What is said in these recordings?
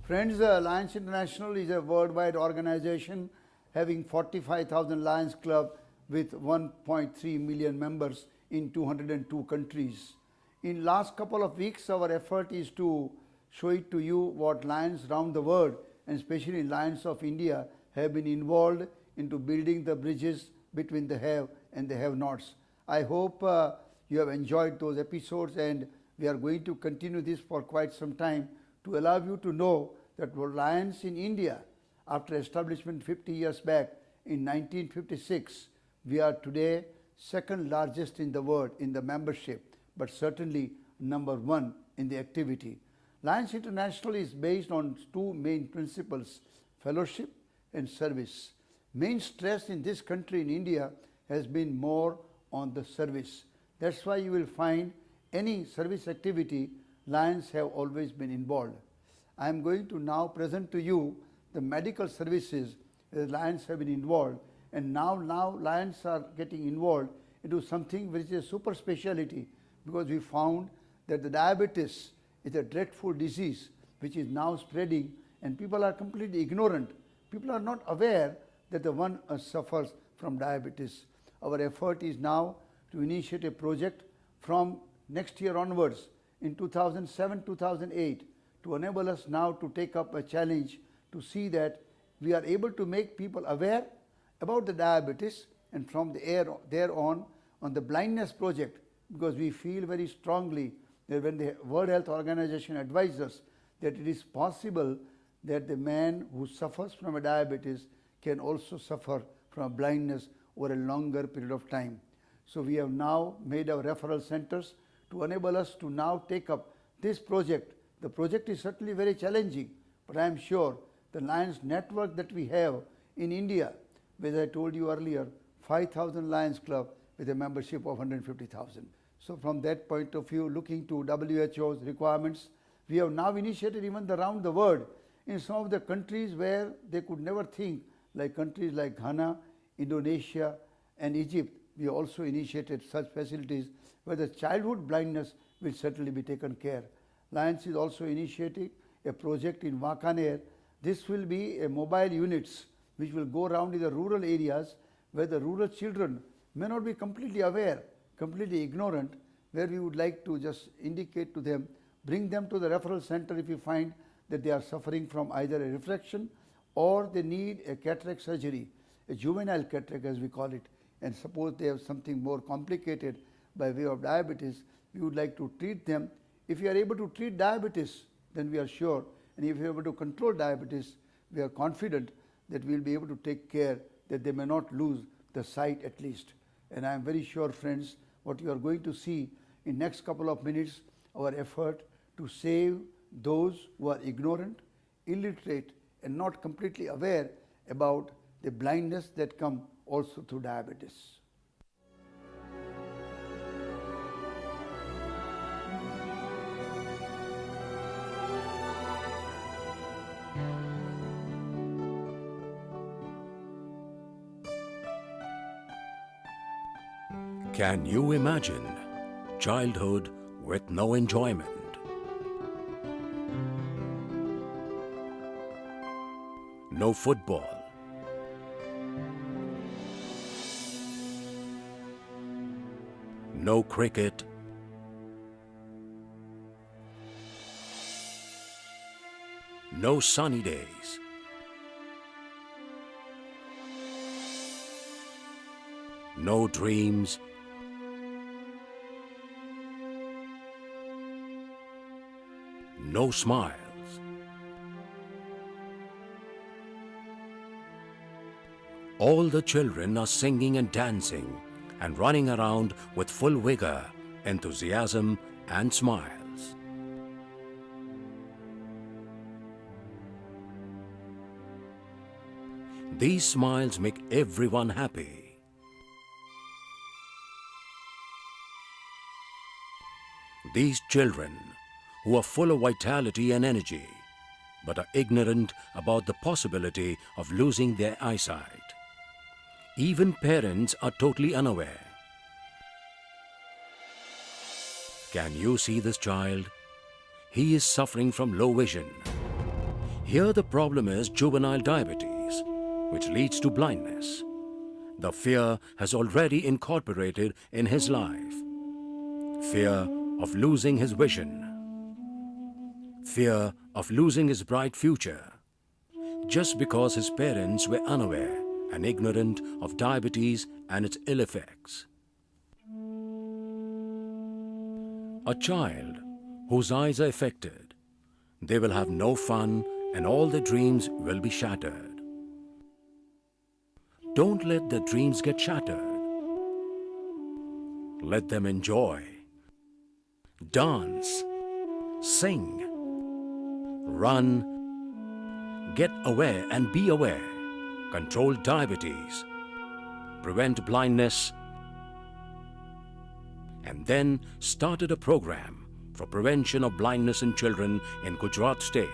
Friends, Lions International is a worldwide organization having 45,000 Lions Club with 1.3 million members in 202 countries. In last couple of weeks, our effort is to show it to you what Lions around the world, and especially Lions of India, have been involved into building the bridges between the have and the have-nots. I hope you have enjoyed those episodes, and we are going to continue this for quite some time to allow you to know that Lions in India, after establishment 50 years back in 1956, we are today second largest in the world in the membership, but certainly number one in the activity. Lions International is based on two main principles, fellowship and service. Main stress in this country, in India, has been more on the service. That's why you will find any service activity, Lions have always been involved. I am going to now present to you the medical services where Lions have been involved, and now Lions are getting involved into something which is a super speciality, because we found that the diabetes is a dreadful disease which is now spreading, and people are completely ignorant. People are not aware that the one suffers from diabetes. Our effort is now to initiate a project from next year onwards in 2007-2008 to enable us now to take up a challenge to see that we are able to make people aware about the diabetes, and from there on the blindness project, because we feel very strongly that when the World Health Organization advises us that it is possible that the man who suffers from a diabetes can also suffer from blindness over a longer period of time. So we have now made our referral centers to enable us to now take up this project. The project is certainly very challenging, but I am sure the Lions network that we have in India, as I told you earlier, 5,000 Lions Club with a membership of 150,000. So from that point of view, looking to WHO's requirements, we have now initiated even around the world in some of the countries where they could never think, like countries like Ghana, Indonesia and Egypt. We also initiated such facilities where the childhood blindness will certainly be taken care. Lions is also initiating a project in Wakaner. This will be a mobile units which will go around in the rural areas where the rural children may not be completely aware, completely ignorant, where we would like to just indicate to them, bring them to the referral center if you find that they are suffering from either a refraction or they need a cataract surgery, a juvenile cataract as we call it, and suppose they have something more complicated by way of diabetes, we would like to treat them. If you are able to treat diabetes, then we are sure, and if you are able to control diabetes, we are confident that we will be able to take care that they may not lose the sight at least. And I am very sure, friends, what you are going to see in next couple of minutes, our effort to save those who are ignorant, illiterate, and not completely aware about the blindness that come also through diabetes. Can you imagine childhood with no enjoyment? No football, no cricket, no sunny days, no dreams, no smiles. All the children are singing and dancing and running around with full vigor, enthusiasm and smiles. These smiles make everyone happy. These children, who are full of vitality and energy, but are ignorant about the possibility of losing their eyesight. Even parents are totally unaware. Can you see this child? He is suffering from low vision. Here the problem is juvenile diabetes, which leads to blindness. The fear has already incorporated in his life. Fear of losing his vision. Fear of losing his bright future. Just because his parents were unaware and ignorant of diabetes and its ill effects. A child whose eyes are affected, they will have no fun and all their dreams will be shattered. Don't let their dreams get shattered. Let them enjoy, dance, sing, run, get aware and be aware, control diabetes, prevent blindness, and then started a program for prevention of blindness in children in Gujarat state.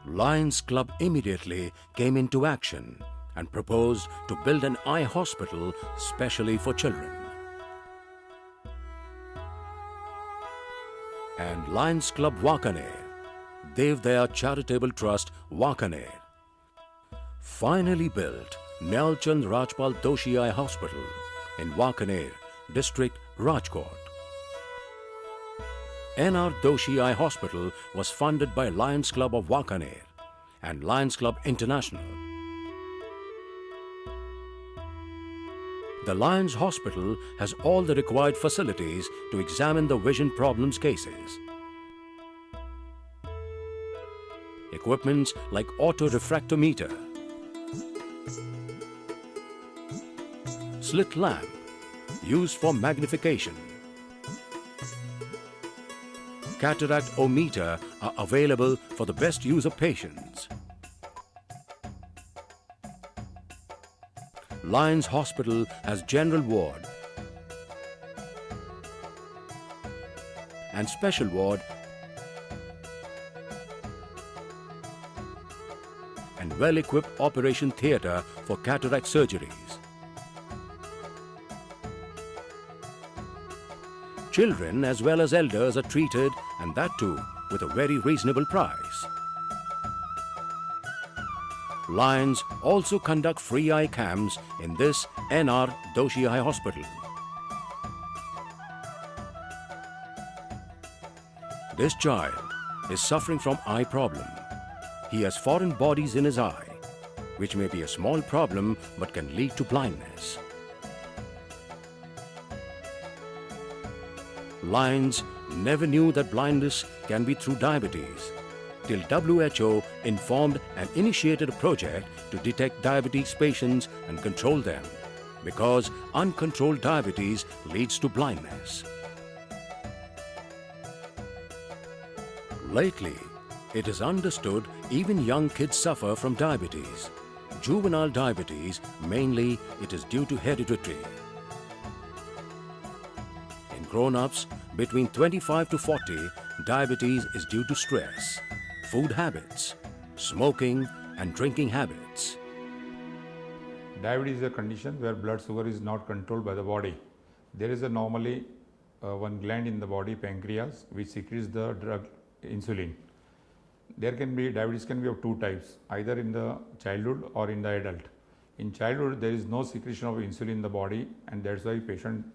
Lions Club immediately came into action and proposed to build an eye hospital specially for children. And Lions Club Wakaner, Devdaya Charitable Trust Wakaner, finally built Nyalchand Rajpal Doshi Eye Hospital in Wakaner, district Rajkot. N.R. Doshi Eye Hospital was funded by Lions Club of Wakaner and Lions Club International. The Lions Hospital has all the required facilities to examine the vision problems cases. Equipments like auto-refractometer, slit lamp used for magnification, cataract-o-meter are available for the best use of patients. Lions Hospital has general ward and special ward and well-equipped operation theatre for cataract surgeries. Children as well as elders are treated, and that too with a very reasonable price. Lions also conduct free eye camps in this N.R. Doshi Eye Hospital. This child is suffering from eye problem. He has foreign bodies in his eye, which may be a small problem but can lead to blindness. Lions never knew that blindness can be through diabetes, till WHO informed and initiated a project to detect diabetes patients and control them, because uncontrolled diabetes leads to blindness. Lately, it is understood even young kids suffer from diabetes. Juvenile diabetes, mainly it is due to hereditary. In grown-ups, between 25 to 40, diabetes is due to stress, food habits, smoking and drinking habits. Diabetes is a condition where blood sugar is not controlled by the body. There is a normally one gland in the body, pancreas, which secretes the drug insulin. Diabetes can be of two types, either in the childhood or in the adult. In childhood, there is no secretion of insulin in the body, and that's why patient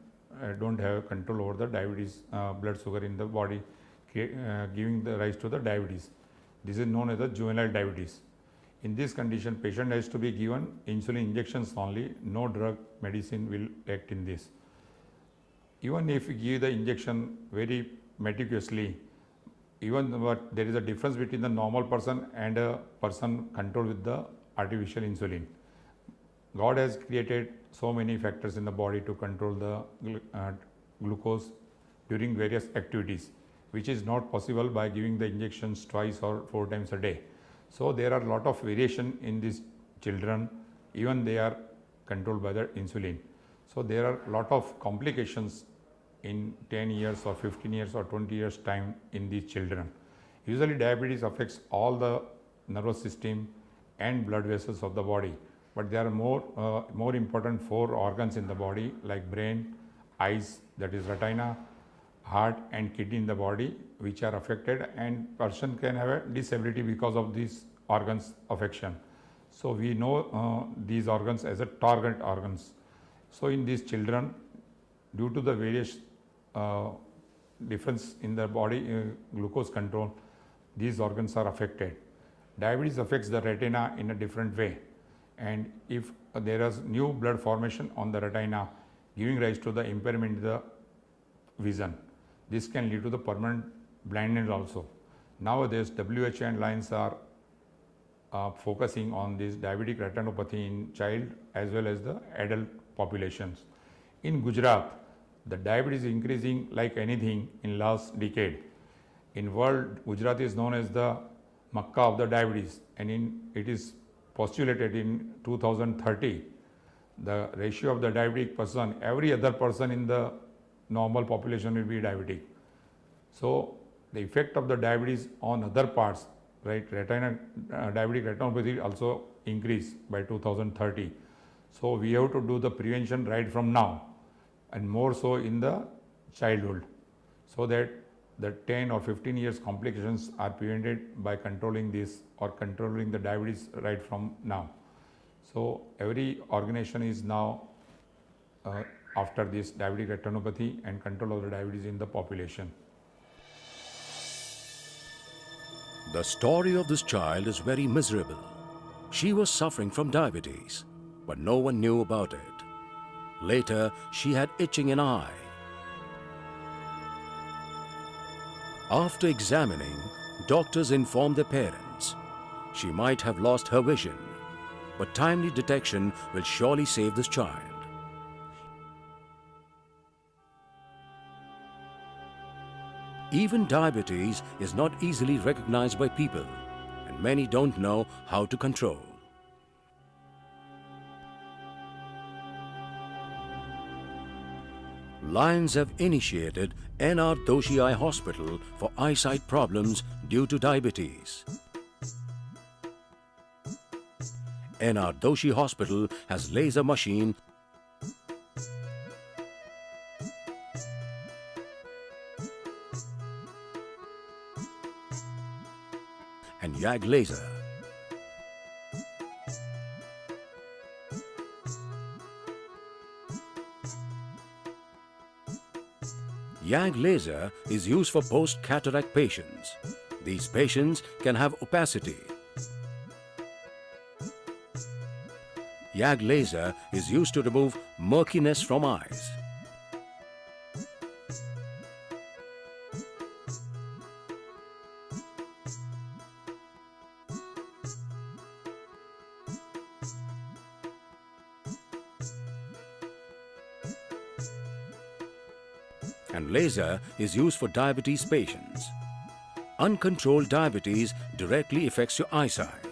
don't have control over the diabetes blood sugar in the body, giving the rise to the diabetes. This is known as the juvenile diabetes. In this condition, patient has to be given insulin injections only. No drug medicine will act in this. Even if you give the injection very meticulously, but there is a difference between the normal person and a person controlled with the artificial insulin. God has created so many factors in the body to control the glucose during various activities, which is not possible by giving the injections twice or 4 times a day. So there are a lot of variation in these children, even they are controlled by the insulin. So there are a lot of complications in 10 years or 15 years or 20 years time in these children. Usually diabetes affects all the nervous system and blood vessels of the body, but there are more important 4 organs in the body like brain, eyes, that is retina, heart and kidney in the body, which are affected, and person can have a disability because of these organs affection. So we know these organs as a target organs. So in these children, due to the various difference in their body glucose control, these organs are affected. Diabetes affects the retina in a different way, and if there is new blood formation on the retina, giving rise to the impairment in the vision, this can lead to the permanent blindness also. Nowadays, WHO and Lions are focusing on this diabetic retinopathy in child as well as the adult populations. In Gujarat, the diabetes is increasing like anything in last decade. In world, Gujarat is known as the Makkah of the diabetes, and it is postulated in 2030 the ratio of the diabetic person, every other person in the normal population will be diabetic. So the effect of the diabetes on other parts, right, diabetic retinopathy also increase by 2030. So we have to do the prevention right from now, and more so in the childhood, so that the 10 or 15 years complications are prevented by controlling this or controlling the diabetes right from now. So every organization is now after this diabetic retinopathy and control of the diabetes in the population. The story of this child is very miserable. She was suffering from diabetes, but no one knew about it. Later, she had itching in eye. After examining, doctors informed their parents she might have lost her vision, but timely detection will surely save this child. Even diabetes is not easily recognized by people, and many don't know how to control. Lions have initiated N.R. Doshi Eye Hospital for eyesight problems due to diabetes. N.R. Doshi Hospital has laser machine and YAG laser. YAG laser is used for post-cataract patients. These patients can have opacity. YAG laser is used to remove murkiness from eyes. And laser is used for diabetes patients. Uncontrolled diabetes directly affects your eyesight.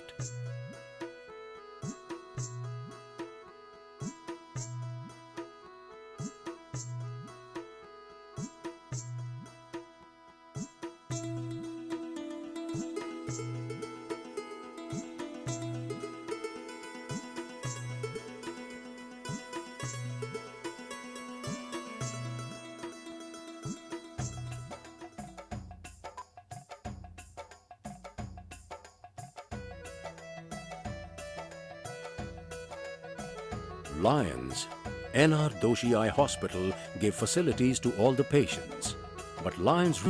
Lions, N.R. Doshi Eye Hospital gave facilities to all the patients, but Lions